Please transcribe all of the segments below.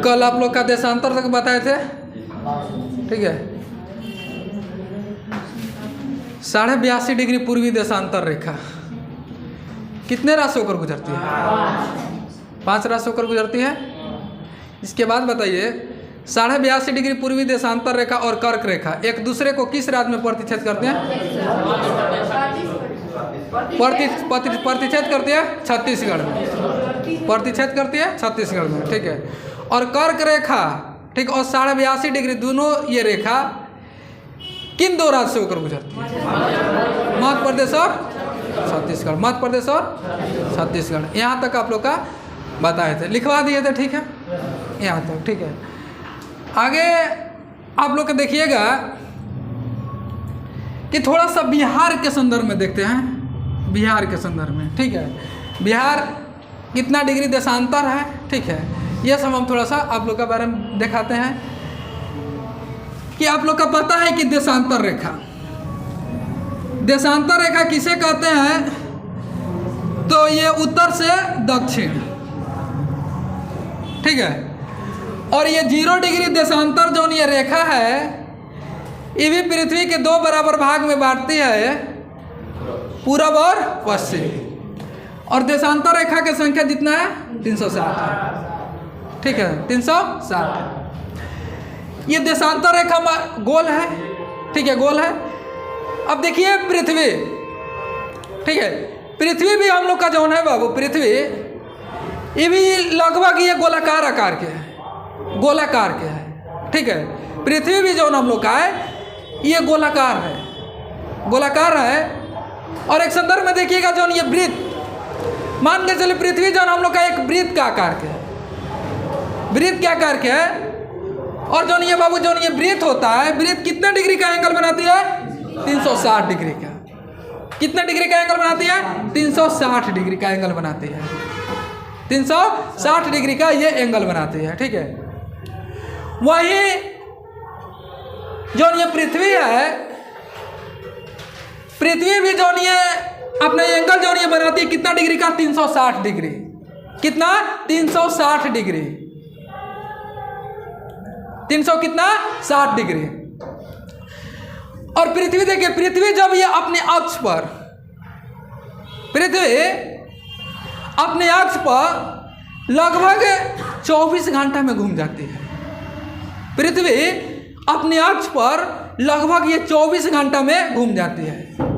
कल आप लोग का देशांतर तक बताए थे, ठीक है। 82.5 डिग्री पूर्वी देशांतर रेखा कितने राशि होकर गुजरती है? 5 राशि होकर गुजरती है। इसके बाद बताइए 82.5 डिग्री पूर्वी देशांतर रेखा और कर्क रेखा एक दूसरे को किस राज्य में प्रतिच्छेद करते हैं? प्रतिच्छेद करती है छत्तीसगढ़ में, प्रतिच्छेद करती है छत्तीसगढ़ में, ठीक है। और कर्क रेखा, ठीक, और 82.5 डिग्री दोनों ये रेखा किन 2 राज्य से होकर गुजरती है? मध्य प्रदेश और छत्तीसगढ़, मध्य प्रदेश और छत्तीसगढ़। यहाँ तक आप लोग का बताए थे, लिखवा दिए थे, ठीक है, यहाँ तक, ठीक है। आगे आप लोग देखिएगा कि थोड़ा सा बिहार के संदर्भ में देखते हैं, बिहार के संदर्भ में, ठीक है। बिहार कितना डिग्री देशांतर है, ठीक है, यह सब हम थोड़ा सा आप लोग के बारे में दिखाते हैं कि आप लोग का पता है कि देशांतर रेखा, देशांतर रेखा किसे कहते हैं? तो ये उत्तर से दक्षिण, ठीक है। और ये 0 डिग्री देशांतर जो ये रेखा है ये भी पृथ्वी के 2 बराबर भाग में बांटती है, पूरब और पश्चिम। और देशांतर रेखा की संख्या जितना है 360, ठीक है, 360। ये देशांतर रेखा गोल है, ठीक है, गोल है। अब देखिए पृथ्वी, ठीक है, पृथ्वी भी हम लोग का जो है बाबू, पृथ्वी ये भी लगभग ये गोलाकार आकार के है, गोलाकार के है, ठीक है। पृथ्वी भी जो हम लोग का है ये गोलाकार है, गोलाकार है। और एक संदर्भ में देखिएगा जो ये वृत्त, मान के चलिए पृथ्वी जो हम लोग का एक वृत्त का आकार के है, वृत्त के आकार के है। और जो ये बाबू जो ये वृत्त होता है, वृत्त कितने डिग्री का एंगल बनाती है? 360 डिग्री का। कितने डिग्री का एंगल बनाती है? 360 डिग्री का एंगल बनाती है, 360 डिग्री का ये एंगल बनाती है, ठीक है। वही जो ये पृथ्वी है, पृथ्वी भी जो ये अपना एंगल जो ये बनाती है कितना डिग्री का? 360 डिग्री। कितना? 360 डिग्री, 300 कितना? 60 डिग्री। और पृथ्वी देखिए, पृथ्वी जब ये अपने अक्ष पर, पृथ्वी अपने अक्ष पर लगभग 24 घंटा में घूम जाती है। पृथ्वी अपने अक्ष पर लगभग ये 24 घंटा में घूम जाती है।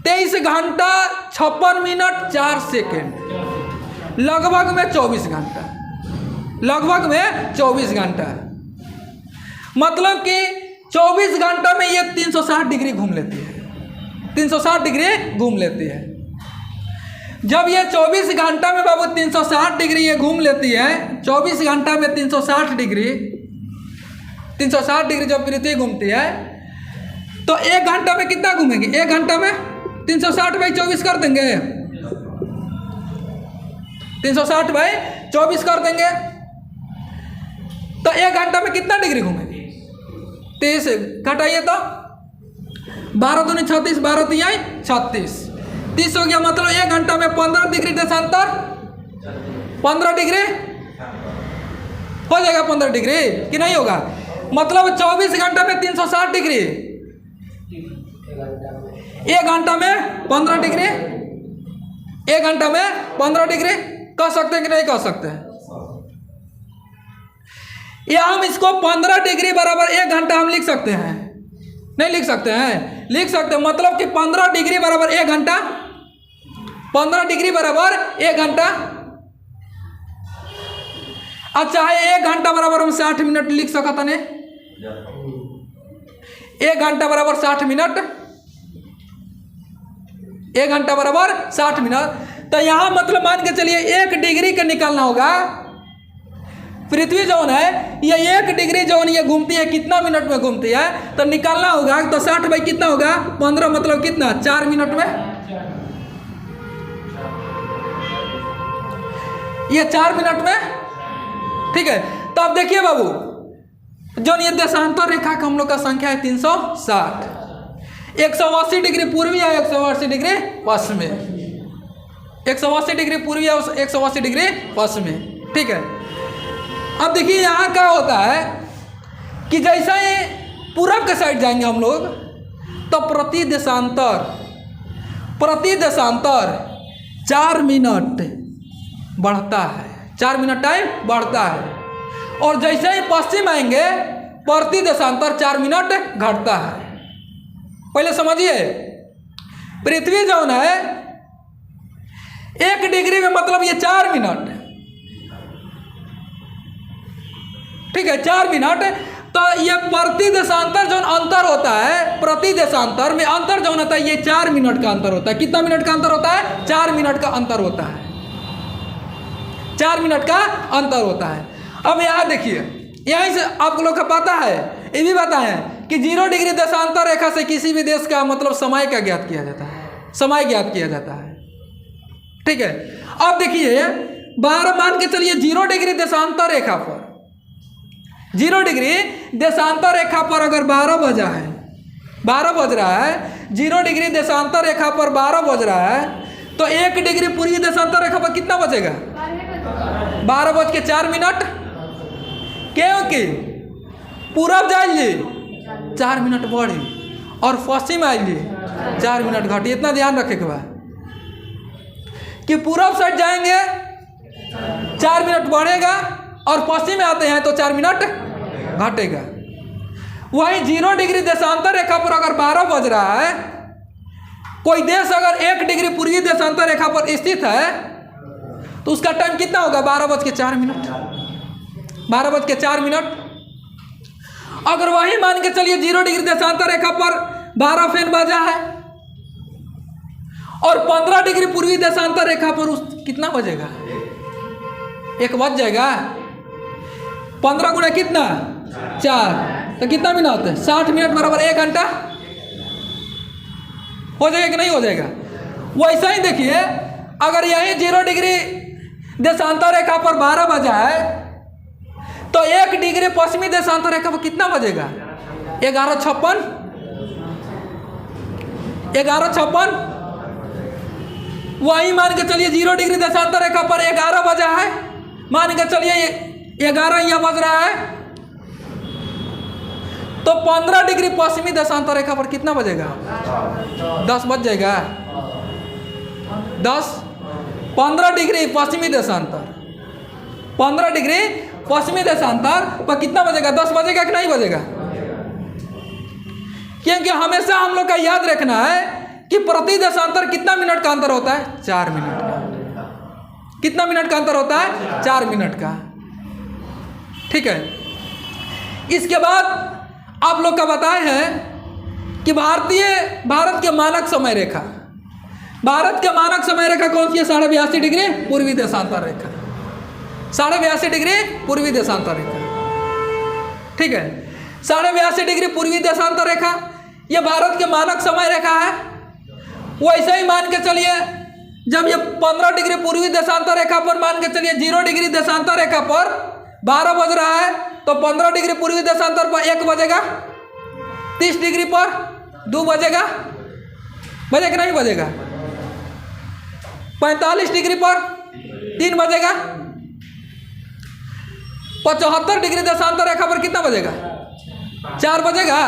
23 घंटा 56 मिनट 4 सेकेंड, लगभग में 24 घंटा, लगभग में 24 घंटा, मतलब कि 24 घंटा में ये 360 डिग्री घूम लेती है, 360 डिग्री घूम लेती है। जब ये 24 घंटा में बाबू 360 डिग्री ये घूम लेती है, 24 घंटा में 360 डिग्री, 360 डिग्री जब पृथ्वी घूमती है तो 1 घंटा में कितना घूमेगी? 1 घंटा में 360/24 कर देंगे, 360/24 कर देंगे तो 1 घंटा में कितना डिग्री घूमेगी? 30 घटाइए तो 12 दूनी 36, 12 तिहाई 36, 30 हो गया। मतलब 1 घंटा में 15 डिग्री देशांतर, 15 डिग्री हो जाएगा, 15 डिग्री कि नहीं होगा? मतलब 24 घंटा में 360 डिग्री, 1 घंटा में 15 डिग्री, 1 घंटा में 15 डिग्री कह सकते हैं कि नहीं कह सकते हैं? या हम इसको 15 डिग्री बराबर 1 घंटा हम लिख सकते हैं? नहीं लिख सकते हैं? लिख सकते हैं। मतलब कि 15 डिग्री बराबर 1 घंटा, 15 डिग्री बराबर 1 घंटा, अब चाहे 1 घंटा बराबर हम 60 मिनट लिख सकते हैं। 1 घंटा बराबर 60 मिनट, 1 घंटा बराबर 60 मिनट। तो यहाँ मतलब मान के चलिए 1 डिग्री का निकालना होगा। पृथ्वी जोन है ये 1 डिग्री जोन ये घूमती है, कितना मिनट में घूमती है? तो निकालना होगा तो 60 बाई कितना होगा? 15, मतलब कितना? 4 मिनट में। ये 4 मिनट में, ठीक है। तो अब देखिए बाबू, जो ये देशांतर रेखा का हम लोग का संख्या है 360, 180 डिग्री पूर्वी है, 180 डिग्री पश्चिमी, 180 डिग्री पूर्वी है, 180 डिग्री पश्चिमी। ठीक है। अब देखिए यहाँ क्या होता है कि जैसा ही पूरब के साइड जाएंगे हम लोग तो प्रति देशांतर 4 मिनट बढ़ता है, 4 मिनट टाइम बढ़ता है। और जैसे ही पश्चिम आएंगे प्रति देशांतर 4 मिनट घटता है। पहले समझिए, पृथ्वी जोन है 1 डिग्री में मतलब ये 4 मिनट, ठीक है, 4 मिनट। तो ये प्रति देशांतर जो अंतर होता है, प्रति देशांतर में अंतर जो होता है ये 4 मिनट का अंतर होता है। कितना मिनट का अंतर होता है? 4 मिनट का अंतर होता है, 4 मिनट का अंतर होता है। अब यहाँ देखिए, यहीं से आप लोग को पता है, ये भी पता है कि 0 डिग्री देशांतर रेखा से किसी भी देश का मतलब समय का ज्ञात किया जाता है, समय ज्ञात किया जाता है, ठीक है। अब देखिए 12 मान के चलिए 0 डिग्री देशांतर रेखा पर, 0 डिग्री देशांतर रेखा पर अगर 12 बजा है, 12 बज रहा है, 0 डिग्री देशांतर रेखा पर 12 बज रहा है, तो 1 डिग्री पूर्वी देशांतर रेखा पर कितना बजेगा? 12:04। क्योंकि पूरब जाइए 4 मिनट बढ़े और पश्चिम आइए 4 मिनट घटे। इतना ध्यान रखे के बाद कि पूरब साइड जाएंगे 4 मिनट बढ़ेगा और पश्चिम में आते हैं तो 4 मिनट घटेगा। वहीं 0 डिग्री देशांतर रेखा पर अगर 12 बज रहा है, कोई देश अगर 1 डिग्री पूर्वी देशांतर रेखा पर स्थित है तो उसका टाइम कितना होगा? 12:04। 12:04। अगर वही मान के चलिए 0 डिग्री देशांतर रेखा पर 12 फेन बजा है और 15 डिग्री पूर्वी देशांतर रेखा पर कितना बजेगा? 1 बज जाएगा। 15 गुणा कितना? 4, तो कितना मिनट होता है? 60 मिनट बराबर 1 घंटा हो जाएगा कि नहीं हो जाएगा? वैसा ही देखिए, अगर यही 0 डिग्री देशांतर रेखा पर 12 बजा है तो 1 डिग्री पश्चिमी देशांतर रेखा पर कितना बजेगा? 11:56। 11:56। वही मान के चलिए 0 डिग्री देशांतर रेखा पर 11 बजा है, मान के चलिए 11 यहाँ बज रहा है, तो 15 डिग्री पश्चिमी देशांतर रेखा पर कितना बजेगा? 10 बज जाएगा। 10, 15 डिग्री पश्चिमी देशांतर, 15 डिग्री पश्चिमी देशांतर पर कितना बजेगा? 10 बजेगा कि नहीं बजेगा? क्योंकि हमेशा हम लोग का याद रखना है कि प्रति देशांतर कितना मिनट का अंतर होता है? 4 मिनट का। कितना मिनट का अंतर होता है? 4 मिनट का, ठीक है। इसके बाद आप लोग का बताए हैं कि भारत के मानक समय रेखा, भारत के मानक समय रेखा कौन सी है? 82.5 डिग्री पूर्वी देशांतर रेखा, 82.5 डिग्री पूर्वी देशांतर रेखा, ठीक है। 82.5 डिग्री पूर्वी देशांतर रेखा ये भारत के मानक समय रेखा है। वैसे ही मान के चलिए जब ये 15 डिग्री पूर्वी देशांतर रेखा पर मान के चलिए 0 डिग्री देशांतर रेखा पर 12 बज रहा है तो 15 डिग्री पूर्वी देशांतर पर 1 बजेगा, 30 डिग्री पर 2 बजेगा, बजेगा नहीं बजेगा? 45 डिग्री पर 3 बजेगा, 75 डिग्री देशांतर रेखा पर कितना बजेगा? 4 बजेगा,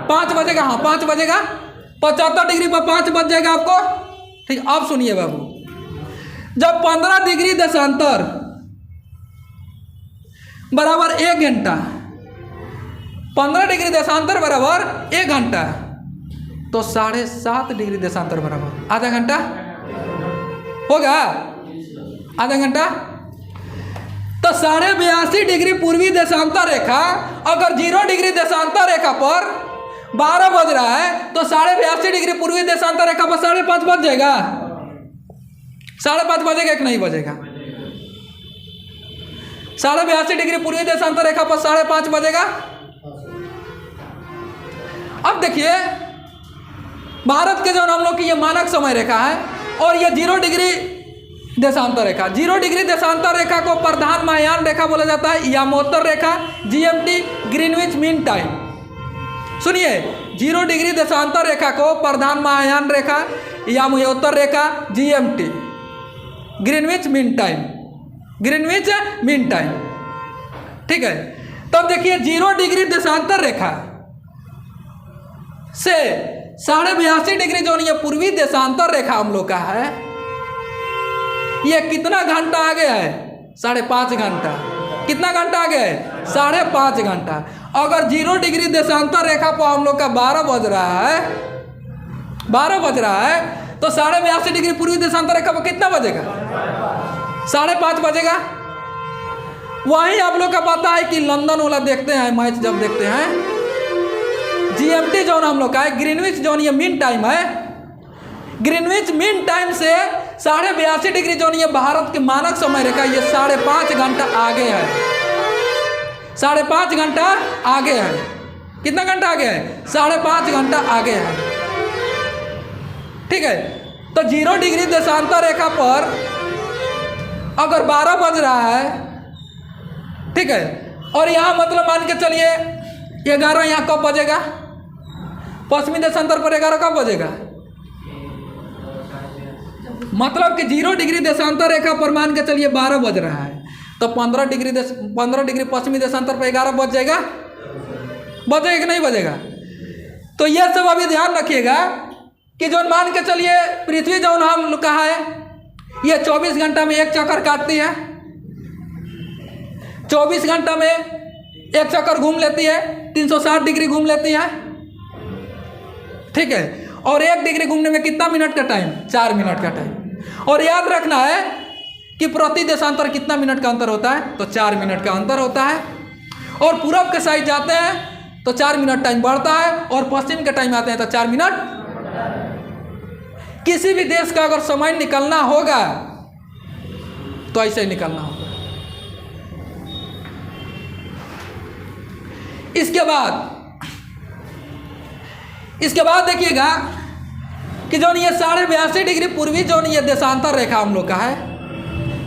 5 बजेगा, हाँ 5 बजेगा। 75 डिग्री पर 5 बज जाएगा आपको, ठीक। अब सुनिए बाबू, जब 15 डिग्री देशांतर बराबर 1 घंटा, 15 डिग्री देशांतर बराबर 1 घंटा, तो 7.5 डिग्री देशांतर बराबर आधा घंटा होगा, आधा घंटा। तो 82.5 डिग्री पूर्वी देशांतर रेखा अगर 0 डिग्री देशांतर रेखा पर 12 बज रहा है तो 82.5 डिग्री पूर्वी देशांतर रेखा पर 5:30 बज जाएगा। 5:30 बजेगा कि नहीं बजेगा? 82.5 डिग्री पूर्वी देशांतर रेखा पर 5:30 बजेगा। अब देखिए भारत के जो हम लोग की ये मानक समय रेखा है और ये 0 डिग्री देशांतर रेखा, 0 डिग्री देशांतर रेखा को प्रधान महायान रेखा बोला जाता है, यामोत्तर रेखा, GMT ग्रीनविच मीन टाइम। सुनिए, 0 डिग्री देशांतर रेखा को प्रधान महायान रेखा, यामोत्तर रेखा, GMT Greenwich mean time, Greenwich mean time. ठीक है, तब देखिए 0 डिग्री देशांतर रेखा से 82.5 डिग्री जो ये पूर्वी देशांतर रेखा हम लोग का है, ये कितना घंटा आगे है? 5.5 घंटा। कितना घंटा आगे है? 5.5 घंटा। अगर 0 डिग्री देशांतर रेखा पर हम लोग का 12 बज रहा है, 12 बज रहा है, तो 82.5 डिग्री पूर्वी देशांतर रेखा पर कितना बजेगा? 5.5 बजेगा। वहीं आप लोग का पता है कि लंदन वाला देखते हैं मैच, जब देखते हैं GMT जोन हम लोग का है, ग्रीनविच जोन ये मीन टाइम है। ग्रीनविच मीन टाइम से 82.5 डिग्री जोन ये भारत के मानक समय रेखा, ये 5.5 घंटा आगे है। 5.5 घंटा आगे है। कितना घंटा आगे है? 5.5 घंटा आगे है। ठीक है, तो 0 डिग्री देशांतर रेखा पर अगर 12 बज रहा है, ठीक है, और यहाँ मतलब मान के चलिए 11 यहाँ कब बजेगा? पश्चिमी देशांतर पर 11 कब बजेगा? मतलब कि 0 डिग्री देशांतर रेखा पर मान के चलिए 12 बज रहा है, तो 15 डिग्री पश्चिमी देशांतर पर 11 बज जाएगा। बजेगा कि नहीं बजेगा? तो यह सब अभी ध्यान रखिएगा कि जो मान के चलिए पृथ्वी जो हम कहा है, ये 24 घंटा में एक चक्कर काटती है। 24 घंटा में एक चक्कर घूम लेती है, 360 डिग्री घूम लेती है। ठीक है, और 1 डिग्री घूमने में कितना मिनट का टाइम? 4 मिनट का टाइम। और याद रखना है कि प्रति देशांतर कितना मिनट का अंतर होता है? तो 4 मिनट का अंतर होता है। और पूरब के साइड जाते हैं तो 4 मिनट टाइम बढ़ता है, और पश्चिम के टाइम आते हैं तो 4 मिनट। किसी भी देश का अगर समय निकलना होगा तो ऐसे ही निकलना होगा। इसके बाद देखिएगा कि जो ये 82.5 डिग्री पूर्वी जो ये देशांतर रेखा हम लोग का है,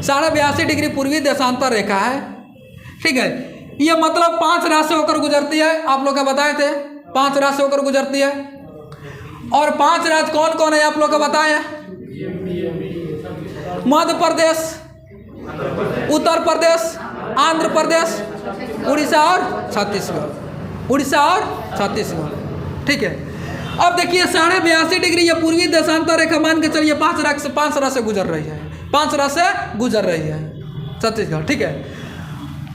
82.5 डिग्री पूर्वी देशांतर रेखा है। ठीक है, ये मतलब 5 राशि होकर गुजरती है। आप लोग का बताए थे 5 राशि होकर गुजरती है। और 5 राज्य कौन कौन है आप लोग को बताए? मध्य प्रदेश, उत्तर प्रदेश, आंध्र प्रदेश, उड़ीसा और छत्तीसगढ़। उड़ीसा और छत्तीसगढ़। ठीक है, अब देखिए 82.5 डिग्री ये पूर्वी देशांतर रेखा मान के चलिए 5 राज्य से गुजर रही है। 5 राज्य से गुजर रही है छत्तीसगढ़। ठीक है,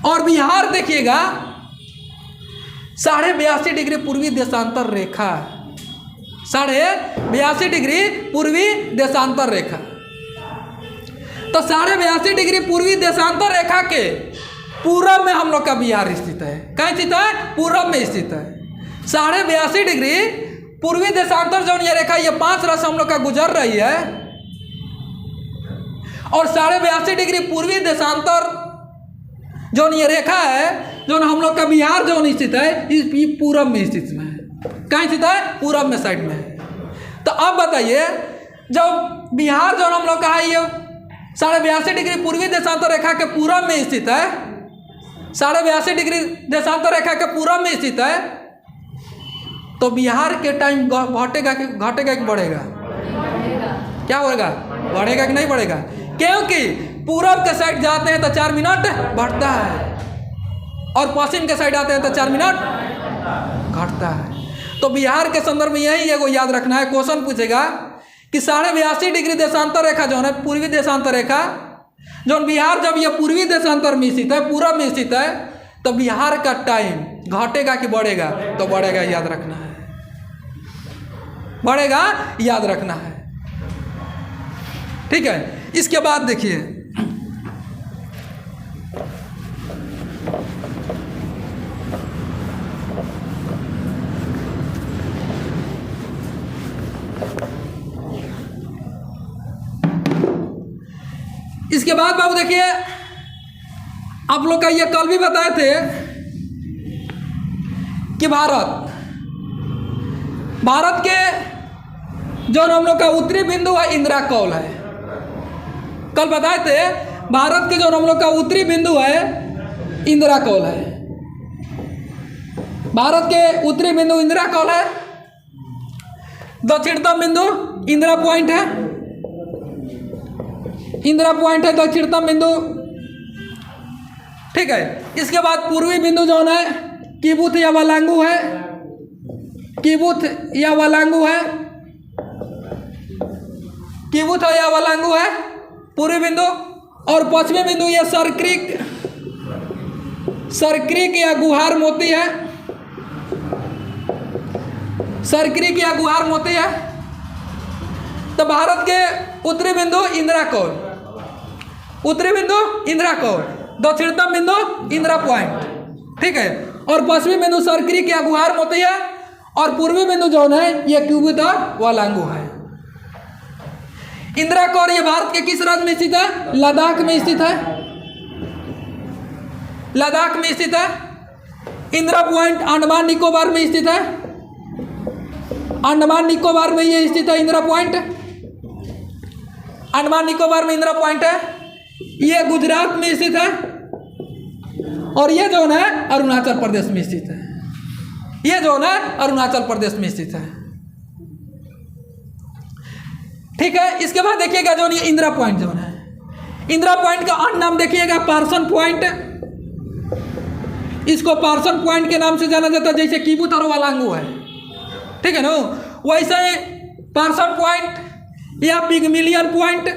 और बिहार देखिएगा 82.5 डिग्री पूर्वी देशांतर रेखा, 82.5 डिग्री पूर्वी देशांतर रेखा। तो 82.5 डिग्री पूर्वी देशांतर रेखा के पूरब में हम लोग का बिहार स्थित है। कहाँ स्थित है? पूरब में स्थित है। 82.5 डिग्री पूर्वी देशांतर जो ये रेखा, ये 5 राशि हम लोग का गुजर रही है। और 82.5 डिग्री पूर्वी देशांतर जो ये रेखा है, जो हम लोग का बिहार जो स्थित है, इस पूरब में स्थित है। कहाँ स्थित है? पूरब में साइड में है। तो अब बताइए, जब बिहार जो हम लोग का है ये 82.5 डिग्री पूर्वी देशांतर रेखा के पूरब में स्थित है, 82.5 डिग्री देशांतर रेखा के पूरब में स्थित है, तो बिहार के टाइम घटेगा कि बढ़ेगा? क्या होगा? बढ़ेगा कि नहीं बढ़ेगा? क्योंकि पूरब के साइड जाते हैं तो 4 मिनट बढ़ता है, और पश्चिम के साइड आते हैं तो 4 मिनट घटता है। तो बिहार के संदर्भ में यही एगो याद रखना है। क्वेश्चन पूछेगा कि 82.5 डिग्री देशांतर रेखा जो है पूर्वी देशांतर रेखा, जो बिहार जब ये पूर्वी देशांतर में स्थित है, पूरब में स्थित है, तो बिहार का टाइम घटेगा कि बढ़ेगा? तो बढ़ेगा, याद रखना है। बढ़ेगा, याद रखना है। ठीक है, इसके बाद देखिए इसके बाद बाबू देखिए, आप लोग का ये कल भी बताए थे कि भारत के जो हम लोग का उत्तरी बिंदु है इंदिरा कौल है। कल बताए थे भारत के जो हम लोग का उत्तरी बिंदु है इंदिरा कौल है। भारत के उत्तरी बिंदु इंदिरा कौल है, दक्षिणतम बिंदु इंदिरा पॉइंट है। इंदिरा पॉइंट है दक्षिणतम बिंदु ठीक है। इसके बाद पूर्वी बिंदु जो है किबुत या वालांगू है, किबुत या वालांगू है, किबुत या वालांगू है पूर्वी बिंदु। और पश्चिमी बिंदु ये सरक्रिक, सरक्रिक या गुहार मोती है, सरक्रिक या गुहार मोती है। तो भारत के उत्तरी बिंदु इंदिरा कौल, उत्तरी बिंदु इंदिरा कौल, दक्षिणतम बिंदु इंदिरा पॉइंट, ठीक है। और पश्चिमी बिंदु सरक्रिक या गुहार मोती है। और पूर्वी बिंदु जो है ये किबुत और वालांगू है। इंदिरा कौल ये भारत के किस राज्य में स्थित है? लद्दाख में स्थित है, लद्दाख में स्थित है। इंदिरा पॉइंट अंडमान निकोबार में स्थित है, अंडमान निकोबार में ये स्थित है इंदिरा पॉइंट, अंडमान निकोबार में इंदिरा पॉइंट है। ये गुजरात में स्थित है। और ये जो है अरुणाचल प्रदेश में स्थित है, ये जो है अरुणाचल प्रदेश में स्थित है, ठीक है। इसके बाद देखिएगा जो ये इंदिरा पॉइंट जो है, इंदिरा पॉइंट का अन्य नाम देखिएगा पार्सन पॉइंट। इसको पार्सन पॉइंट के नाम से जाना जाता है, जैसे किबुत और वालांगू है, ठीक है ना। वैसे ही पार्सन पॉइंट या पिगमिलियन पॉइंट,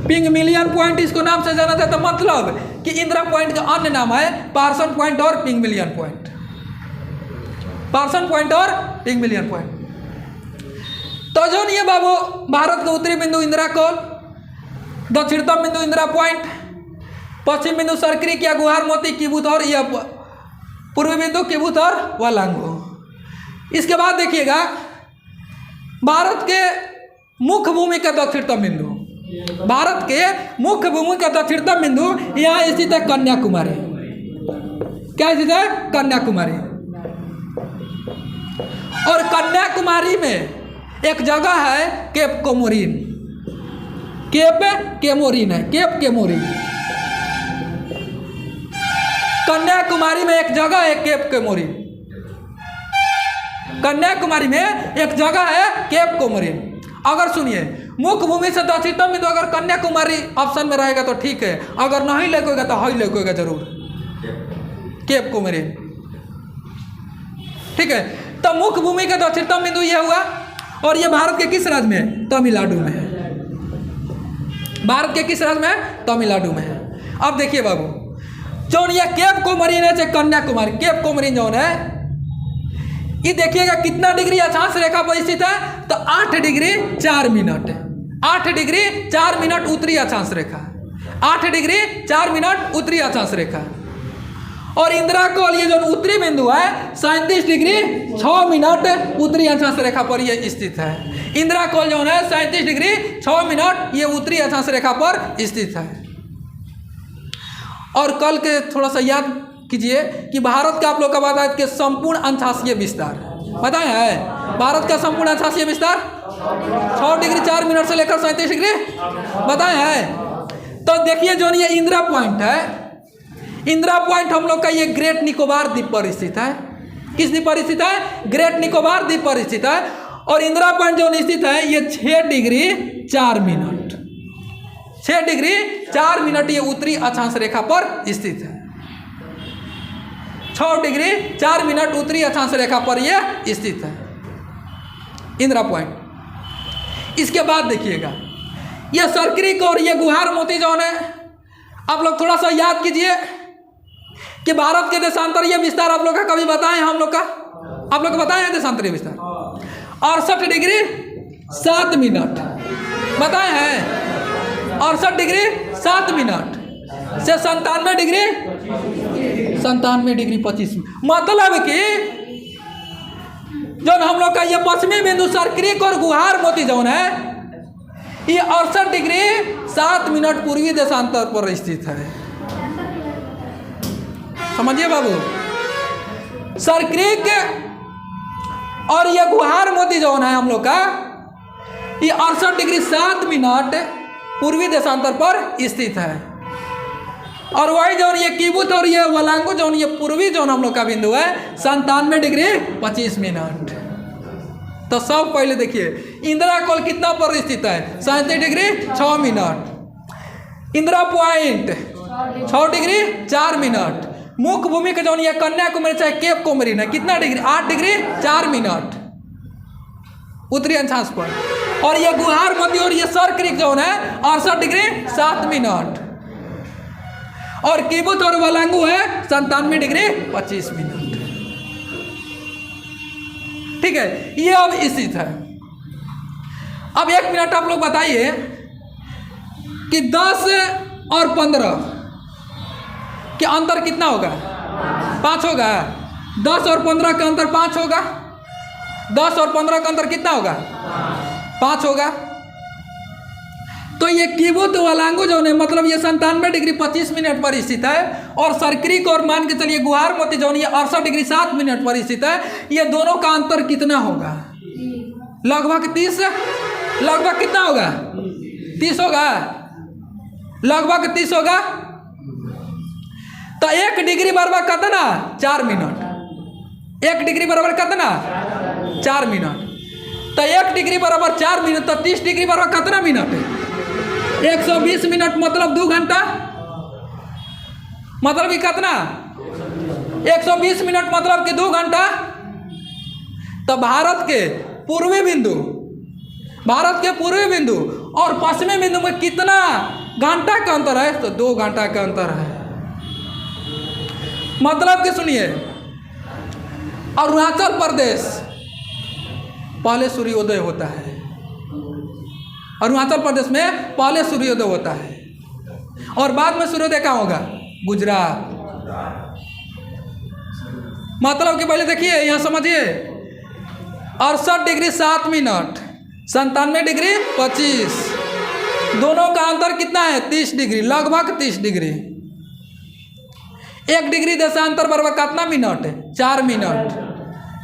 पिगमिलियन पॉइंट इसको नाम से जाना जाता है। मतलब कि इंदिरा पॉइंट का अन्य नाम है पार्सन पॉइंट और पिगमिलियन पॉइंट, पार्सन पॉइंट और पिगमिलियन पॉइंट। तो जो नहीं है बाबू, भारत का उत्तरी बिंदु इंदिरा कौल, दक्षिणतम बिंदु इंदिरा पॉइंट, पश्चिम बिंदु सरक्रिक या गुहार मोती, किबुत और यह पूर्वी बिंदु किबुत और वालांगू। इसके बाद देखिएगा भारत के मुख्य भूमि का दक्षिणतम बिंदु, भारत के मुख्य भूमि का दक्षिणतम बिंदु यहाँ स्थित है कन्याकुमारी। क्या स्थित है? कन्याकुमारी। और कन्याकुमारी में एक जगह है केप कोमोरिन, केप केमोरिन है, केप केमोरिन। कन्याकुमारी में एक जगह है केप केमोरिन, कन्याकुमारी में एक जगह है केप कोमोरिन। अगर सुनिए मुख्य भूमि से दक्षिणतम बिंदु अगर कन्याकुमारी ऑप्शन में रहेगा तो ठीक है, अगर नहीं लिखेगा तो हाई लिखेगा जरूर केप कोमोरिन, ठीक है। तो मुख्य भूमि का दक्षिणतम बिंदु यह हुआ। और यह भारत के किस राज्य में है? तमिलनाडु में है, भारत के किस राज्य में है? तमिलनाडु में है। अब देखिए बाबू, जो ये केप कोमोरिन है चाहे कन्याकुमारी, केप कोमोरिन जो है ये देखिएगा कितना डिग्री अक्षांश रेखा पर स्थित है? तो 8 डिग्री 4 मिनट, 8 डिग्री 4 मिनट उत्तरी अक्षांश रेखा, 8 डिग्री 4 मिनट उत्तरी अक्षांश रेखा। और इंदिरा कौल ये जो उत्तरी बिंदु है 37 डिग्री 6 मिनट उत्तरी अक्षांश रेखा पर यह स्थित है। इंदिरा कौल जो है 37 डिग्री 6 मिनट ये उत्तरी अक्षांश रेखा पर स्थित है। और कल के थोड़ा सा याद कीजिए कि भारत का आप लोग का बताया कि संपूर्ण अंशांशीय विस्तार बताए है, भारत का संपूर्ण अंशांशीय विस्तार 6 डिग्री 4 मिनट से लेकर 37 डिग्री बताए है। तो देखिए जो ये इंदिरा पॉइंट है, इंदिरा पॉइंट हम लोग का ये ग्रेट निकोबार द्वीप पर स्थित है। किस द्वीप पर स्थित है? ग्रेट निकोबार द्वीप पर स्थित है। और इंदिरा पॉइंट जो स्थित है ये 6 डिग्री 4 मिनट, 6 डिग्री 4 मिनट ये उत्तरी अक्षांश रेखा पर स्थित है। 6 डिग्री 4 मिनट उत्तरी अक्षांश रेखा पर यह स्थित है इंदिरा पॉइंट। इसके बाद देखिएगा यह सरक्रिक और ये गुहार मोती जो है, आप लोग थोड़ा सा याद कीजिए कि भारत के देशांतरीय विस्तार आप लोग का कभी बताएं, हम लोग का आप लोग को बताएं हैं देशांतरीय विस्तार 68 डिग्री 7 मिनट बताए हैं, 68 डिग्री 7 मिनट से 97 डिग्री 25 मिनट। मतलब कि जो हम लोग का ये पश्चिमी बिंदु सरक्रिक और गुहार मोती जो है ये 68 डिग्री 7 मिनट पूर्वी देशांतर पर स्थित है। समझिए बाबू, सरक्रिक और ये गुहार मोती जो है हम लोग का ये 68 डिग्री 7 मिनट पूर्वी देशांतर पर स्थित है। और वही जो ये किबुत और ये वालांगू जो ये पूर्वी जो हम लोग का बिंदु है 97 डिग्री 25 मिनट। तो सब पहले देखिए इंदिरा कौल कितना पर स्थित है? 37 degree 6 minute. Indira point 6 degree 4 minute. मुख्य भूमि का जो ये कन्याकुमारी चाहे केप कोमरीन है कितना डिग्री 8 डिग्री 4 मिनट उत्तरी अक्षांश पर। और ये गुहार मध्य और ये सर क्रीक जोन है 68 डिग्री 7 मिनट। और किबुत और वलांगू है 97 डिग्री 25 मिनट। ठीक है, ये अब स्थित है। अब 1 मिनट आप लोग बताइए कि 10 और 15 के अंतर कितना होगा? 5 होगा। 10 और 15 का अंतर 5 होगा। 10 और 15 का अंतर कितना होगा? 5 होगा। तो ये किबुत वलांगू जो है मतलब ये 97 डिग्री 25 मिनट पर स्थित है। और सरक्रिक और मान के चलिए गुहार मोती जो ये 68 डिग्री 7 मिनट पर स्थित है। ये दोनों का अंतर कितना होगा? लगभग 30। लगभग कितना होगा? 30 होगा। लगभग 30 होगा। तो 1 डिग्री बराबर कितना? 4 मिनट। 1 डिग्री बराबर कितना? 4 मिनट। तो 1 डिग्री बराबर 4 मिनट। तो 30 डिग्री बराबर कितना मिनट है? 120 मिनट मतलब 2 घंटा। मतलब कि कितना? 120 मिनट मतलब कि 2 घंटा। तो भारत के पूर्वी बिंदु और पश्चिमी बिंदु में कितना घंटा का अंतर है? तो 2 घंटा का अंतर है। मतलब कि सुनिए, अरुणाचल प्रदेश पहले सूर्योदय होता है। अरुणाचल प्रदेश में पहले सूर्योदय होता है और बाद में सूर्योदय कहाँ होगा? गुजरात। मतलब कि पहले देखिए यहाँ समझिए 68 डिग्री 7 मिनट 97 डिग्री 25 दोनों का अंतर कितना है? 30 डिग्री। लगभग 30 डिग्री। 1 डिग्री देशांतर बराबर कितना मिनट है? 4 मिनट।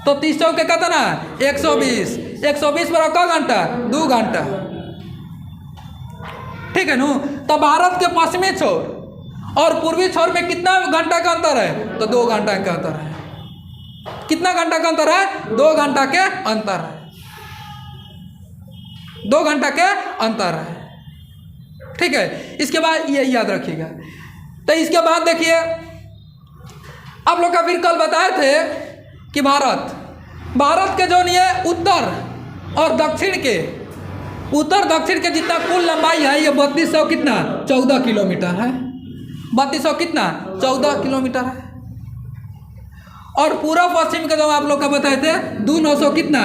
तो 30 के कितना? 120। 120 बराबर का घंटा? 2 घंटा। ठीक है नु। तो भारत के पश्चिमी छोर और पूर्वी छोर में कितना घंटा का अंतर है? तो 2 घंटा का अंतर है। कितना घंटा का अंतर है? 2 घंटा के अंतर है। 2 घंटा के अंतर है। ठीक है, इसके बाद ये याद रखिएगा। तो इसके बाद देखिए आप लोग का फिर कल बताए थे कि भारत के जो ये उत्तर और दक्षिण के जितना कुल लंबाई है ये 3200 कितना? 14 किलोमीटर है। 3200 कितना? 14 किलोमीटर है। और पूरा पश्चिम का जो आप लोग का बताए थे 2900 कितना?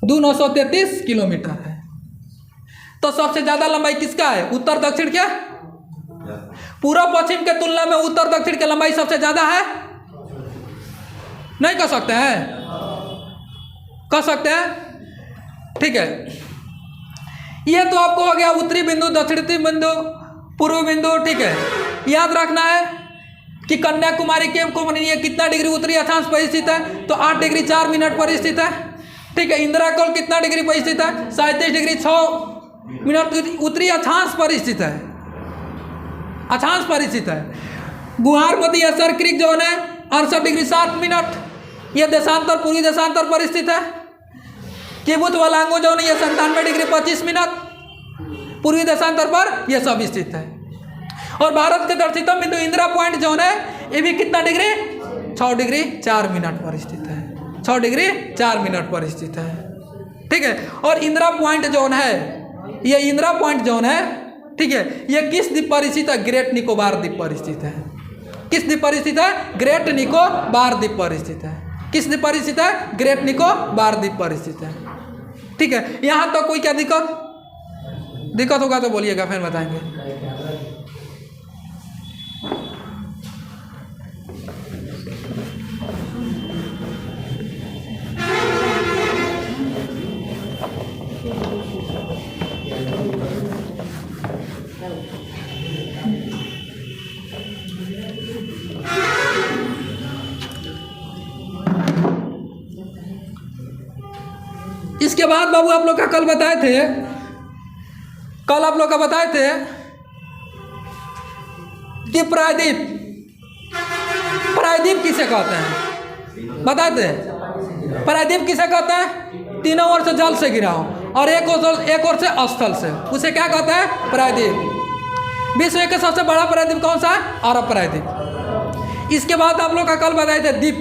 2933 किलोमीटर है। तो सबसे ज्यादा लंबाई किसका है? उत्तर दक्षिण क्या? पूरा पश्चिम के तुलना में उत्तर दक्षिण की लंबाई सबसे ज्यादा है? नहीं कह सकते हैं? कह सकते हैं। ठीक है, ये तो आपको हो गया उत्तरी बिंदु, दक्षिणी बिंदु, पूर्वी बिंदु। ठीक है, याद रखना है कि कन्याकुमारी केप कोमरीन ये कितना डिग्री उत्तरी अक्षांश पर स्थित है? तो 8 डिग्री 4 मिनट पर स्थित है। ठीक है, इंदिरा कोल कितना डिग्री पर स्थित है? 37 डिग्री 6 मिनट उत्तरी अक्षांश पर स्थित है। अक्षांश पर स्थित है। गुहारमती असर क्रीक जो है 68 डिग्री 7 मिनट ये देशांतर पूर्वी देशांतर पर स्थित है। किबुत वलांगू जो है ये 97 डिग्री 25 मिनट पूर्वी देशांतर पर यह सब स्थित है। और भारत के दक्षिणतम बिंदु इंदिरा पॉइंट जो है ये भी कितना डिग्री? 6 डिग्री 4 मिनट पर स्थित है। 6 डिग्री 4 मिनट पर स्थित है। ठीक है, और इंदिरा पॉइंट जोन है ये इंदिरा पॉइंट जोन है। ठीक है, ये किस द्वीप पर स्थित है? ग्रेट निकोबार द्वीप पर स्थित है। किस द्वीप पर स्थित है? ग्रेट निकोबार द्वीप पर स्थित है। किस द्वीप पर स्थित है? ग्रेट निकोबार द्वीप पर स्थित है। ठीक है, यहाँ तो कोई क्या दिक्कत होगा तो बोलिएगा, फिर बताएंगे। इसके बाद बाबू आप लोग का कल आप लोग का बताए थे कि प्रायद्वीप किसे कहते हैं? बताते हैं प्रायद्वीप किसे कहते हैं? तीनों ओर से जल से घिरा हो। और एक ओर से स्थल से, उसे क्या कहते हैं? प्रायद्वीप। विश्व के सबसे बड़ा प्रायद्वीप कौन सा है? अरब प्रायद्वीप। इसके बाद आप लोग का कल बताए थे द्वीप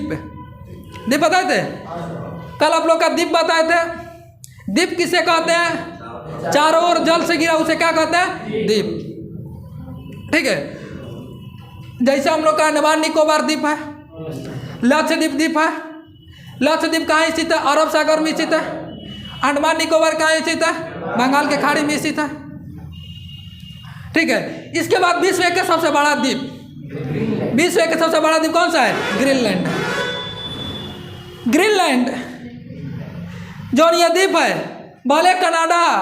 बताए थे कल आप लोग का द्वीप बताए थे। द्वीप किसे कहते हैं? चारों ओर जल से घिरा, उसे क्या कहते हैं? द्वीप। ठीक है, जैसे हम लोग का अंडमान निकोबार द्वीप है, लक्षद्वीप द्वीप है। लक्षद्वीप कहाँ स्थित है? अरब सागर में स्थित है। अंडमान निकोबार कहाँ स्थित है? बंगाल के खाड़ी में स्थित है। ठीक है, इसके बाद विश्व के सबसे बड़ा द्वीप, विश्व के सबसे बड़ा द्वीप कौन सा है? ग्रीनलैंड। ग्रीनलैंड जो ये द्वीप है भले कनाडा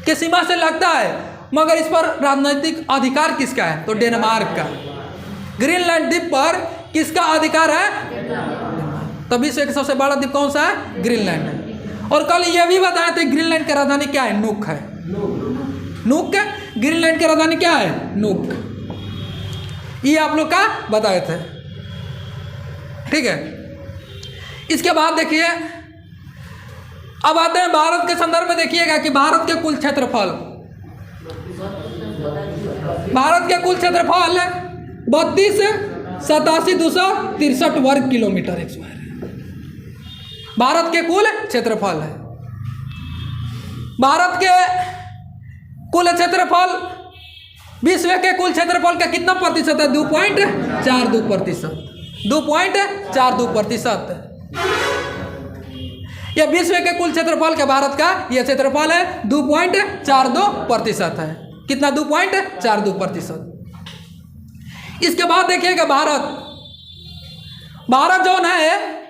के सीमा से लगता है, मगर इस पर राजनीतिक अधिकार किसका है? तो डेनमार्क का। ग्रीनलैंड द्वीप पर किसका अधिकार है? तो विश्व का सबसे बड़ा द्वीप कौन सा है? ग्रीनलैंड। और कल ये भी बताए थे ग्रीनलैंड की राजधानी क्या है? नूक है। नूक। ग्रीनलैंड की राजधानी क्या है? नूक। ये आप लोग का बताए थे। ठीक है, इसके बाद देखिए, अब आते हैं भारत के संदर्भ में। देखिएगा कि भारत के कुल क्षेत्रफल, भारत के कुल क्षेत्रफल 32,87,263 वर्ग किलोमीटर भारत के कुल क्षेत्रफल है। भारत के कुल क्षेत्रफल विश्व के कुल क्षेत्रफल का कितना प्रतिशत है? 2.42%। 2.42%। यह विश्व के कुल क्षेत्रफल के भारत का यह क्षेत्रफल है 2.42% है। कितना? 2.42%। इसके बाद देखिएगा भारत जो है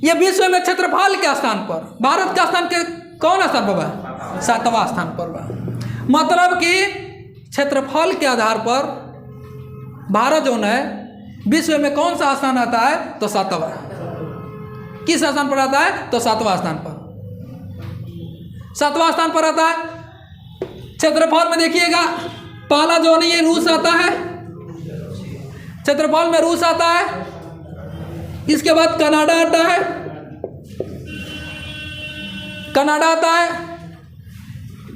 यह विश्व में क्षेत्रफल के स्थान पर, भारत का स्थान के कौन स्थान पर बा? 7वां स्थान पर बा। मतलब कि क्षेत्रफल के आधार पर भारत जो है विश्व में कौन सा स्थान आता है? तो 7वां। किस स्थान पर आता है? तो 7वां स्थान पर। 7वां स्थान पर आता है। क्षेत्रफल में देखिएगा पहला जो है ये रूस आता है, क्षेत्रफल में रूस आता है। इसके बाद कनाडा आता है, कनाडा आता है।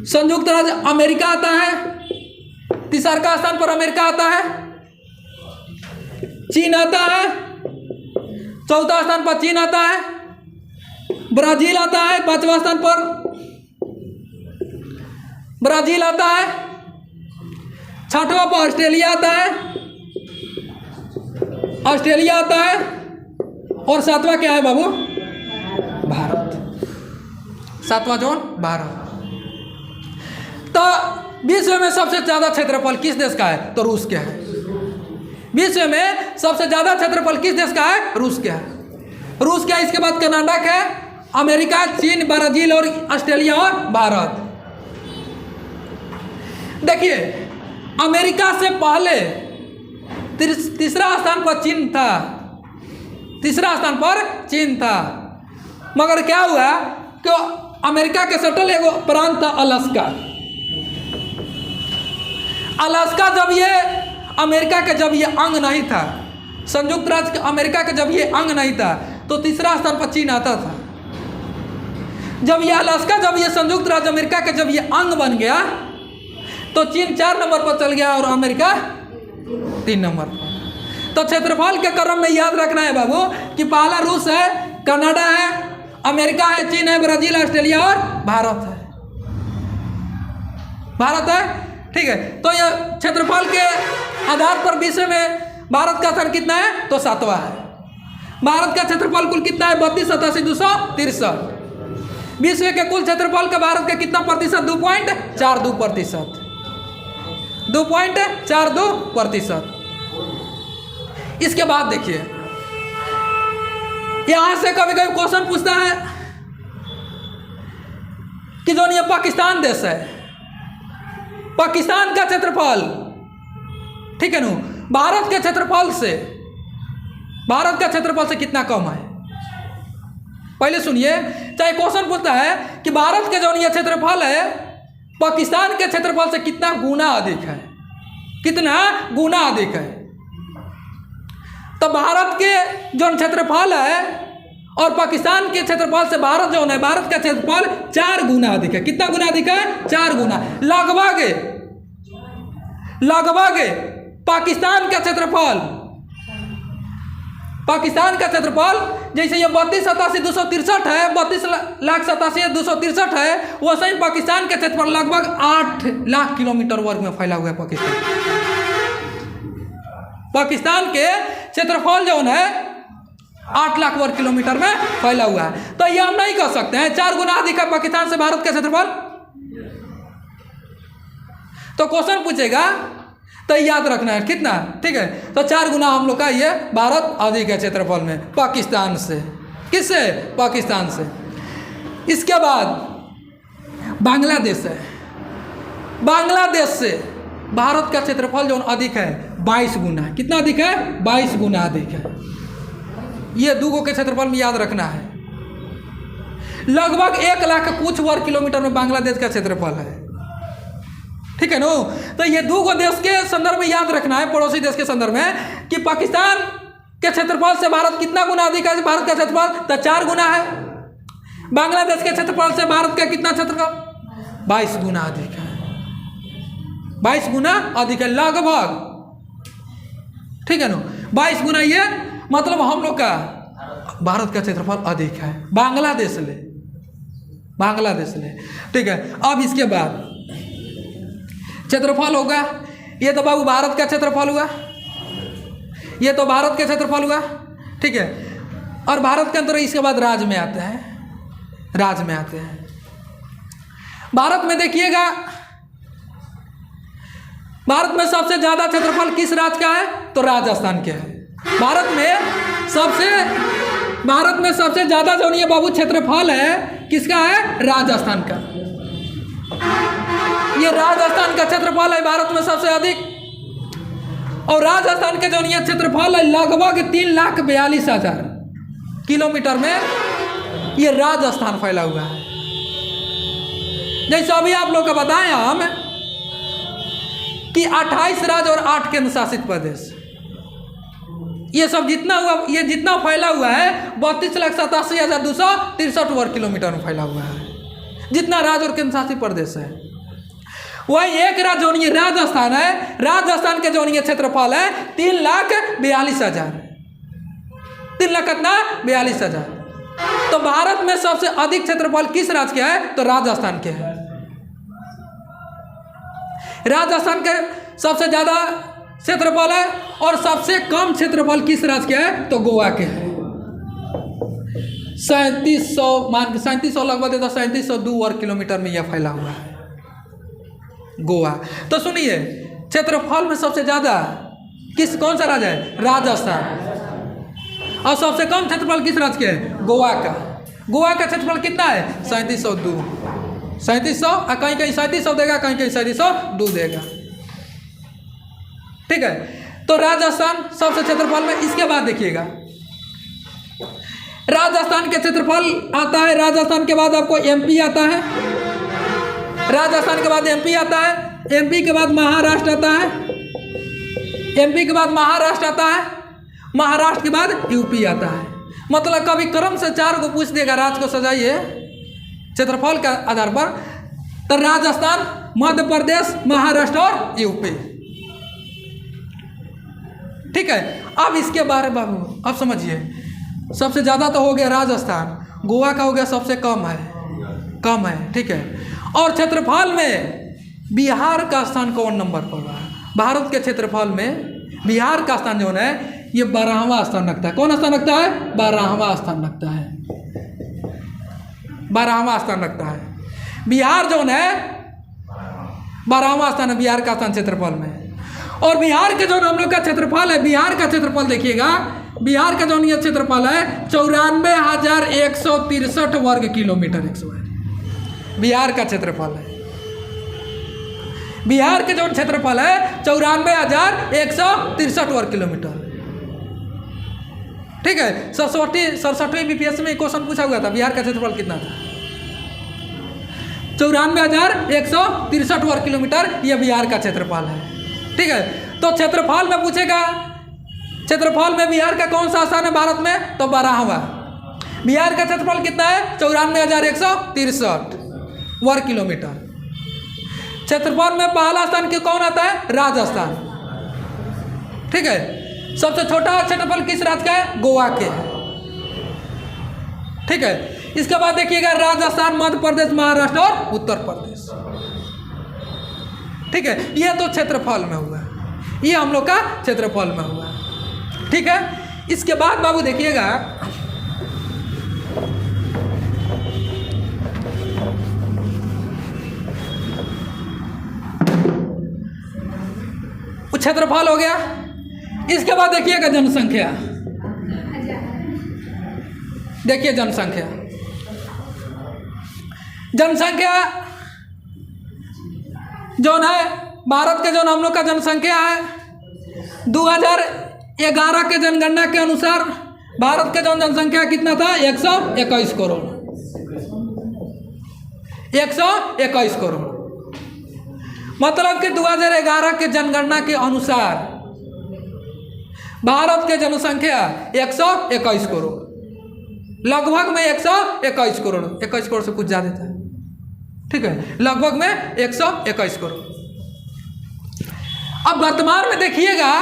संयुक्त राज्य अमेरिका आता है, तीसरा स्थान पर अमेरिका आता है। चीन आता है, चौथा स्थान पर चीन आता है। ब्राजील आता है 5वां स्थान पर, ब्राजील आता है। 6वां पर ऑस्ट्रेलिया आता है, ऑस्ट्रेलिया आता है। और 7वां क्या है बाबू? भारत। 7वां जोन भारत। तो विश्व में सबसे ज्यादा क्षेत्रफल किस देश का है? तो रूस का है। विश्व में सबसे ज्यादा क्षेत्रफल किस देश का है? रूस का है। रूस का। इसके बाद कनाडा का, अमेरिका, चीन, ब्राजील और ऑस्ट्रेलिया और भारत। देखिए अमेरिका से पहले तीसरा स्थान पर चीन था, तीसरा स्थान पर चीन था। मगर क्या हुआ कि अमेरिका के सटल एगो प्रांत था अलास्का। अलास्का जब ये अमेरिका का जब ये अंग नहीं था, संयुक्त राज्य अमेरिका का जब ये अंग नहीं था, तो तीसरा स्थान पर चीन आता था। जब ये अलास्का, जब ये संयुक्त राज्य अमेरिका का जब ये अंग बन गया, तो चीन 4 नंबर पर चल गया और अमेरिका 3 नंबर पर। तो क्षेत्रफल के क्रम में याद रखना है बाबू कि पहला रूस है, कनाडा है, अमेरिका है, चीन है, ब्राजील, ऑस्ट्रेलिया और भारत है। भारत है। ठीक है, तो यह क्षेत्रफल के आधार पर विश्व में भारत का स्थान कितना है? तो 7वां है। भारत का क्षेत्रफल कुल कितना है? 32,87,263। विश्व के कुल क्षेत्रफल का भारत का कितना प्रतिशत? 2.42%। 2.42%। इसके बाद देखिए यहां से कभी कभी क्वेश्चन पूछता है कि जो ये पाकिस्तान देश है, पाकिस्तान का क्षेत्रफल, ठीक है ना, भारत के क्षेत्रफल से, भारत का क्षेत्रफल से कितना कम है? पहले सुनिए, चाहे क्वेश्चन पूछता है कि भारत के जो ये क्षेत्रफल है पाकिस्तान के क्षेत्रफल से कितना गुना अधिक है, कितना गुना अधिक है। तो भारत के जो क्षेत्रफल है और पाकिस्तान के क्षेत्रफल से भारत जो है, भारत का क्षेत्रफल 4 गुना अधिक है। कितना गुना अधिक है? 4 गुना। लगभग पाकिस्तान का क्षेत्रफल जैसे ये 32,87,263 है, 32,87,263 है, वैसे ही पाकिस्तान का क्षेत्रफल लगभग 8 लाख किलोमीटर वर्ग में फैला हुआ है। पाकिस्तान के क्षेत्रफल जो है 8 लाख वर्ग किलोमीटर में फैला हुआ है। तो ये हम नहीं कह सकते हैं 4 गुना अधिक है पाकिस्तान से भारत का क्षेत्रफल। तो क्वेश्चन पूछेगा तो याद रखना है, कितना? ठीक है, तो 4 गुना हम लोग का ये भारत अधिक है क्षेत्रफल में पाकिस्तान से। किससे? पाकिस्तान से। इसके बाद बांग्लादेश है। बांग्लादेश से भारत का क्षेत्रफल जो अधिक है 22 गुना। कितना अधिक है? 22 गुना अधिक है। ये दूगो के क्षेत्रफल में याद रखना है। लगभग 1 लाख कुछ वर्ग किलोमीटर में बांग्लादेश का क्षेत्रफल है। ठीक है नो? तो ये दूगो देश के संदर्भ में याद रखना है, पड़ोसी देश के संदर्भ में, कि पाकिस्तान के क्षेत्रफल से भारत कितना गुना अधिक है? भारत का क्षेत्रफल तो 4 गुना है। बांग्लादेश के क्षेत्रफल से भारत का कितना क्षेत्रफल? 22 गुना अधिक है। 22 गुना अधिक है लगभग। ठीक है नो? 22 गुना, ये मतलब हम लोग का भारत का क्षेत्रफल अधिक है बांग्लादेश ले। ठीक है, अब इसके बाद क्षेत्रफल होगा। ये तो बाबू भारत का क्षेत्रफल हुआ, ये तो भारत का क्षेत्रफल हुआ। ठीक है, और भारत के अंदर इसके बाद राज्य में आते हैं। भारत में देखिएगा, भारत में सबसे ज्यादा क्षेत्रफल किस राज्य का है? तो राजस्थान के है। भारत में सबसे ज्यादा जो ये बाबू क्षेत्रफल है किसका है? राजस्थान का। ये राजस्थान का क्षेत्रफल है भारत में सबसे अधिक। और राजस्थान के जो ये क्षेत्रफल है लगभग 3,42,000 किलोमीटर में ये राजस्थान फैला हुआ है। जैसे अभी आप लोग को बताएं हम कि 28 राज्य और 8 केंद्र शासित प्रदेश, ये सब जितना हुआ, ये जितना फैला हुआ है 32,87,263 वर्ग किलोमीटर में फैला हुआ है, जितना राज्य और केंद्र शासित प्रदेश है। वही एक राज्य जो ये राजस्थान है, राजस्थान के जो ये क्षेत्रफल है 3,42,000। 3,42,000। तो भारत में सबसे अधिक क्षेत्रफल किस राज्य के है? तो राजस्थान के है। राजस्थान के सबसे ज्यादा क्षेत्रफल है और सबसे कम क्षेत्रफल किस राज्य के है? तो गोवा के है। 3700 लगभग 3702 वर्ग किलोमीटर में यह फैला हुआ है गोवा। तो सुनिए, क्षेत्रफल में सबसे ज्यादा कौन सा राज्य है? राजस्थान। और सबसे कम क्षेत्रफल किस राज्य के है? गोवा का। गोवा का क्षेत्रफल कितना है? 3702। 3700, कहीं 3700 देगा, कहीं 3702 देगा। ठीक है, तो राजस्थान सबसे क्षेत्रफल में। इसके बाद देखिएगा, राजस्थान के क्षेत्रफल आता है, राजस्थान के बाद आपको एमपी आता है, राजस्थान के बाद एमपी आता है, एमपी के बाद महाराष्ट्र आता है, एमपी के बाद महाराष्ट्र आता है, महाराष्ट्र के बाद यूपी आता है। मतलब कभी क्रम से 4 को पूछ देगा, राज्य को सजाइए क्षेत्रफल के आधार पर, तो राजस्थान, मध्य प्रदेश, महाराष्ट्र और यूपी। ठीक है, अब इसके बारे में बाबू अब समझिए, सबसे ज़्यादा तो हो गया राजस्थान, गोवा का हो गया सबसे कम है। ठीक है, और क्षेत्रफल में बिहार का स्थान कौन नंबर पर है? भारत के क्षेत्रफल में बिहार का स्थान जो है ये 12वां स्थान रखता है। कौन स्थान रखता है? 12वां स्थान रखता है। 12वां स्थान रखता है बिहार जो है, 12वां स्थान है बिहार का स्थान क्षेत्रफल में। और बिहार के जो हम लोग का क्षेत्रफल है, बिहार का क्षेत्रफल देखिएगा, बिहार का जो ये क्षेत्रफल है 94,163 वर्ग किलोमीटर। बिहार का क्षेत्रफल है, बिहार के जो क्षेत्रफल है 94,163 वर्ग किलोमीटर। ठीक है, 67वें बीपीएस में क्वेश्चन पूछा हुआ था, बिहार का क्षेत्रफल कितना था? 94,163 वर्ग किलोमीटर, यह बिहार का क्षेत्रफल है। ठीक है, तो क्षेत्रफल में पूछेगा, क्षेत्रफल में बिहार का कौन सा स्थान है भारत में? तो 12वां। बिहार का क्षेत्रफल कितना है? 94,163 वर्ग किलोमीटर। क्षेत्रफल में पहला स्थान क्यों कौन आता है? राजस्थान। ठीक है। सबसे छोटा क्षेत्रफल किस राज्य का है? गोवा के है। ठीक है। इसके बाद देखिएगा राजस्थान, मध्य प्रदेश, महाराष्ट्र और उत्तर प्रदेश। ठीक है। यह तो क्षेत्रफल में हुआ, ये हम लोग का क्षेत्रफल में हुआ। ठीक है। इसके बाद बाबू देखिएगा क्षेत्रफल हो गया। इसके बाद देखिएगा जनसंख्या। देखिए जनसंख्या, जनसंख्या जो है भारत के जो हम लोग का जनसंख्या है 2011 के जनगणना के अनुसार भारत के जो जनसंख्या कितना था? 121 करोड़। 121 करोड़ मतलब कि 2011 के जनगणना के अनुसार भारत के जनसंख्या 121 करोड़, लगभग में 121 करोड़, 21 करोड़ से कुछ ज़्यादा था। ठीक है। लगभग में 121 करोड़। अब वर्तमान में देखिएगा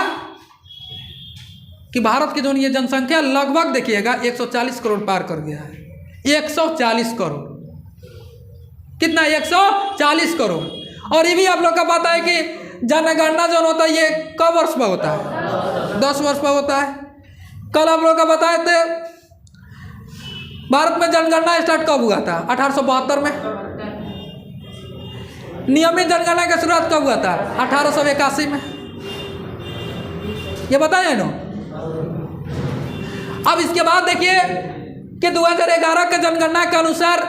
कि भारत की जो ये जनसंख्या लगभग देखिएगा 140 करोड़ पार कर गया है। 140 करोड़। कितना? 140 करोड़। और ये भी आप लोग का पता है कि जनगणना जो होता है ये कब वर्ष पर होता है? 10 वर्ष पर होता है। कल आप लोग का बताए थे भारत में जनगणना स्टार्ट कब हुआ था? 1872 में। नियमित जनगणना की शुरुआत कब हुआ था? 1881 में। ये बताया ना। अब इसके बाद देखिए कि 2011 के जनगणना के अनुसार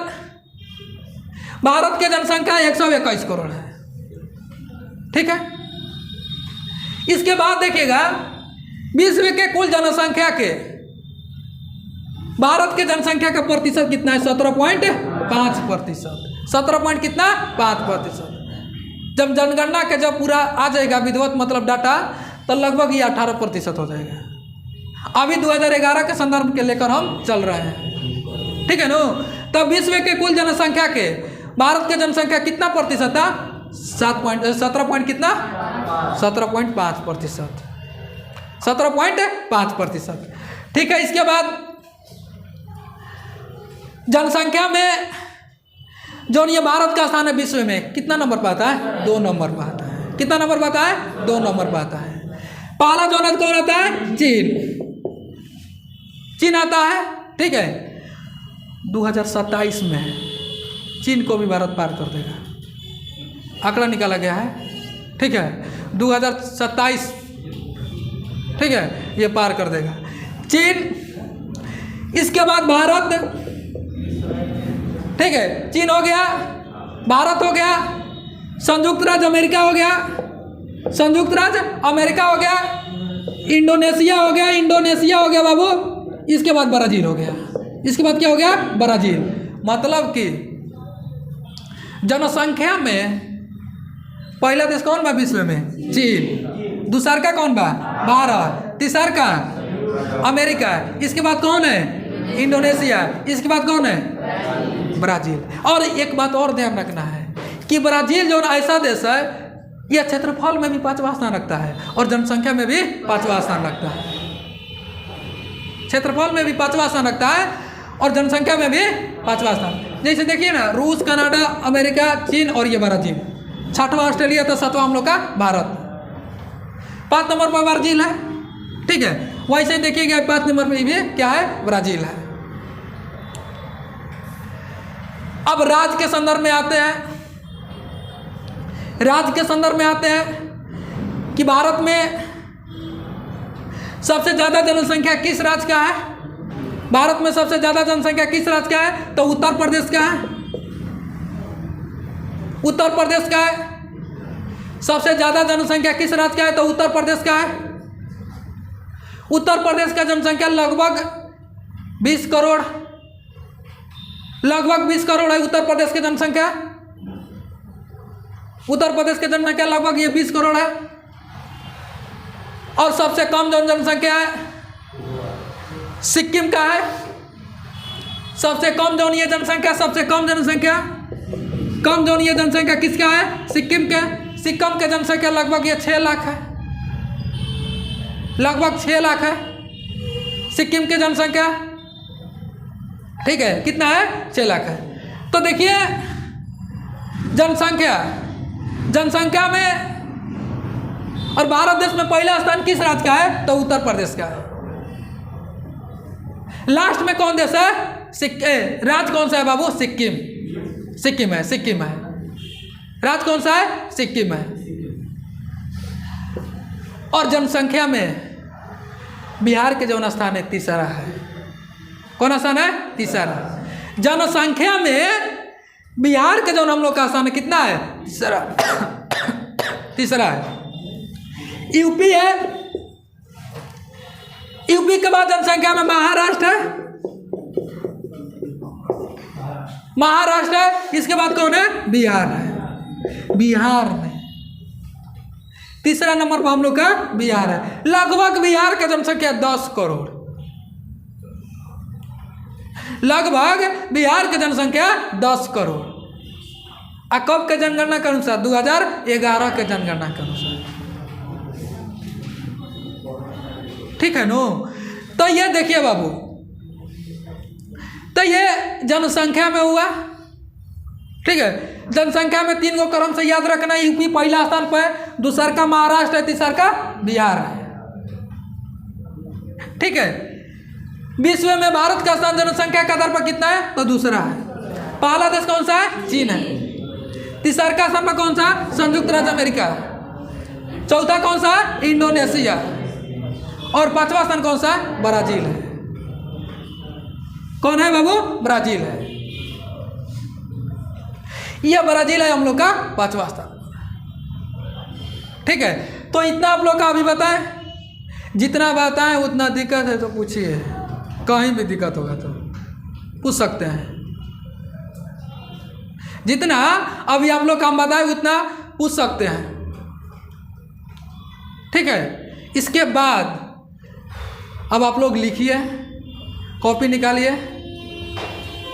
भारत की जनसंख्या 121 करोड़ है। ठीक है। इसके बाद देखिएगा विश्व के कुल जनसंख्या के भारत के जनसंख्या का प्रतिशत कितना है? 17.5%। 17 कितना? 5%। जब जनगणना के जब पूरा आ जाएगा विधिवत मतलब डाटा तो लगभग ये 18% हो जाएगा। अभी 2011 के संदर्भ के लेकर हम चल रहे हैं। ठीक है ना। तब विश्व के कुल जनसंख्या के भारत के जनसंख्या कितना प्रतिशत था? 17 कितना? 17.5%। 17.5%। ठीक है। इसके बाद जनसंख्या में जो ये भारत का स्थान है विश्व में कितना नंबर पर आता है? 2 नंबर पर आता है। कितना नंबर पर आता है? 2 नंबर पर आता है। पहला जो कौन आता है? चीन। चीन आता है। ठीक है। 2027 में चीन को भी भारत पार कर देगा, आंकड़ा निकाला गया है। ठीक है। 2027 ठीक है ये पार कर देगा चीन। इसके बाद भारत। ठीक है। चीन हो गया, भारत हो गया, संयुक्त राज्य अमेरिका हो गया, संयुक्त राज्य अमेरिका हो गया, इंडोनेशिया हो गया, इंडोनेशिया हो गया बाबू। इसके बाद ब्राजील हो गया। इसके बाद क्या हो गया? ब्राजील। मतलब कि जनसंख्या में पहला देश कौन बा विश्व में? चीन। दूसरा का कौन बा? भारत। तीसरा का अमेरिका। इसके बाद कौन है? इंडोनेशिया। इसके बाद कौन है? ब्राजील। और एक बात और ध्यान रखना है कि ब्राजील जो ऐसा देश है यह क्षेत्रफल में भी 5वां स्थान रखता है और जनसंख्या में भी 5वां स्थान रखता है। क्षेत्रफल में भी 5वां स्थान रखता है और जनसंख्या में भी 5वां स्थान। जैसे देखिए ना, रूस, कनाडा, अमेरिका, चीन और ये ब्राजील। 6वां ऑस्ट्रेलिया तो 7वां हम लोग का भारत। 5 नंबर पर ब्राजील है। ठीक है। वैसे देखिएगा 5 नंबर पर भी क्या है? ब्राजील है। अब राज्य के संदर्भ में आते हैं। राज्य के संदर्भ में आते हैं कि भारत में सबसे ज़्यादा जनसंख्या किस राज्य का है? भारत में सबसे ज़्यादा जनसंख्या किस राज्य का है? तो उत्तर प्रदेश का है। उत्तर प्रदेश का है। सबसे ज़्यादा जनसंख्या किस राज्य का है? तो उत्तर प्रदेश का है। उत्तर प्रदेश का जनसंख्या लगभग 20 करोड़, लगभग 20 करोड़ है उत्तर प्रदेश की जनसंख्या। उत्तर प्रदेश की जनसंख्या लगभग ये 20 करोड़ है। और सबसे कम जो जनसंख्या है सिक्किम का है। सबसे कम जौनीय जनसंख्या, सबसे कम जनसंख्या, कम जौनीय जनसंख्या किसका है? सिक्किम के। सिक्किम के जनसंख्या लगभग ये 6 लाख है, लगभग 6 लाख है सिक्किम की जनसंख्या। ठीक है, कितना है? 6 लाख है। तो देखिए जनसंख्या में और भारत देश में पहला स्थान किस राज्य का है? तो उत्तर प्रदेश का है। लास्ट में कौन देश है? राज्य कौन सा है बाबू? सिक्किम। सिक्किम है, सिक्किम है। राज्य कौन सा है? सिक्किम है। और जनसंख्या में बिहार के जो स्थान है तीसरा है। कौन स्थान है? तीसरा। जनसंख्या में बिहार के जो हम लोग का स्थान है कितना है? तीसरा। तीसरा है। यूपी है, यूपी के बाद जनसंख्या में महाराष्ट्र है, महाराष्ट्र है। इसके बाद कौन है? बिहार है। बिहार में तीसरा नंबर पर हम लोग का बिहार है। लगभग बिहार का जनसंख्या 10 करोड़, लगभग बिहार की जनसंख्या 10 करोड़। कब के जनगणना के अनुसार? 2011 के जनगणना के अनुसार। ठीक है नो। तो ये देखिए बाबू, तो ये जनसंख्या में हुआ। ठीक है, जनसंख्या में 3 गो क्रम से याद रखना। यूपी पहला स्थान पर है, दूसरा का महाराष्ट्र है, तीसरा का बिहार है। ठीक है, विश्व में भारत का स्थान जनसंख्या के आधार पर कितना है? तो दूसरा है। पहला देश कौन सा है? चीन है। तीसरा का स्थान पर कौन सा? संयुक्त राज्य अमेरिका। चौथा कौन सा? इंडोनेशिया। और 5वां स्थान कौन सा? ब्राजील है। कौन है बाबू? ब्राजील है। यह ब्राजील है हम लोग का 5वां स्थान। ठीक है, तो इतना आप लोग का अभी बताएं। जितना बताएं उतना दिक्कत है तो पूछिए, कहीं भी दिक्कत होगा तो पूछ सकते हैं। जितना अभी आप लोग काम बताएं उतना पूछ सकते हैं। ठीक है, इसके बाद अब आप लोग लिखिए, कॉपी निकालिए।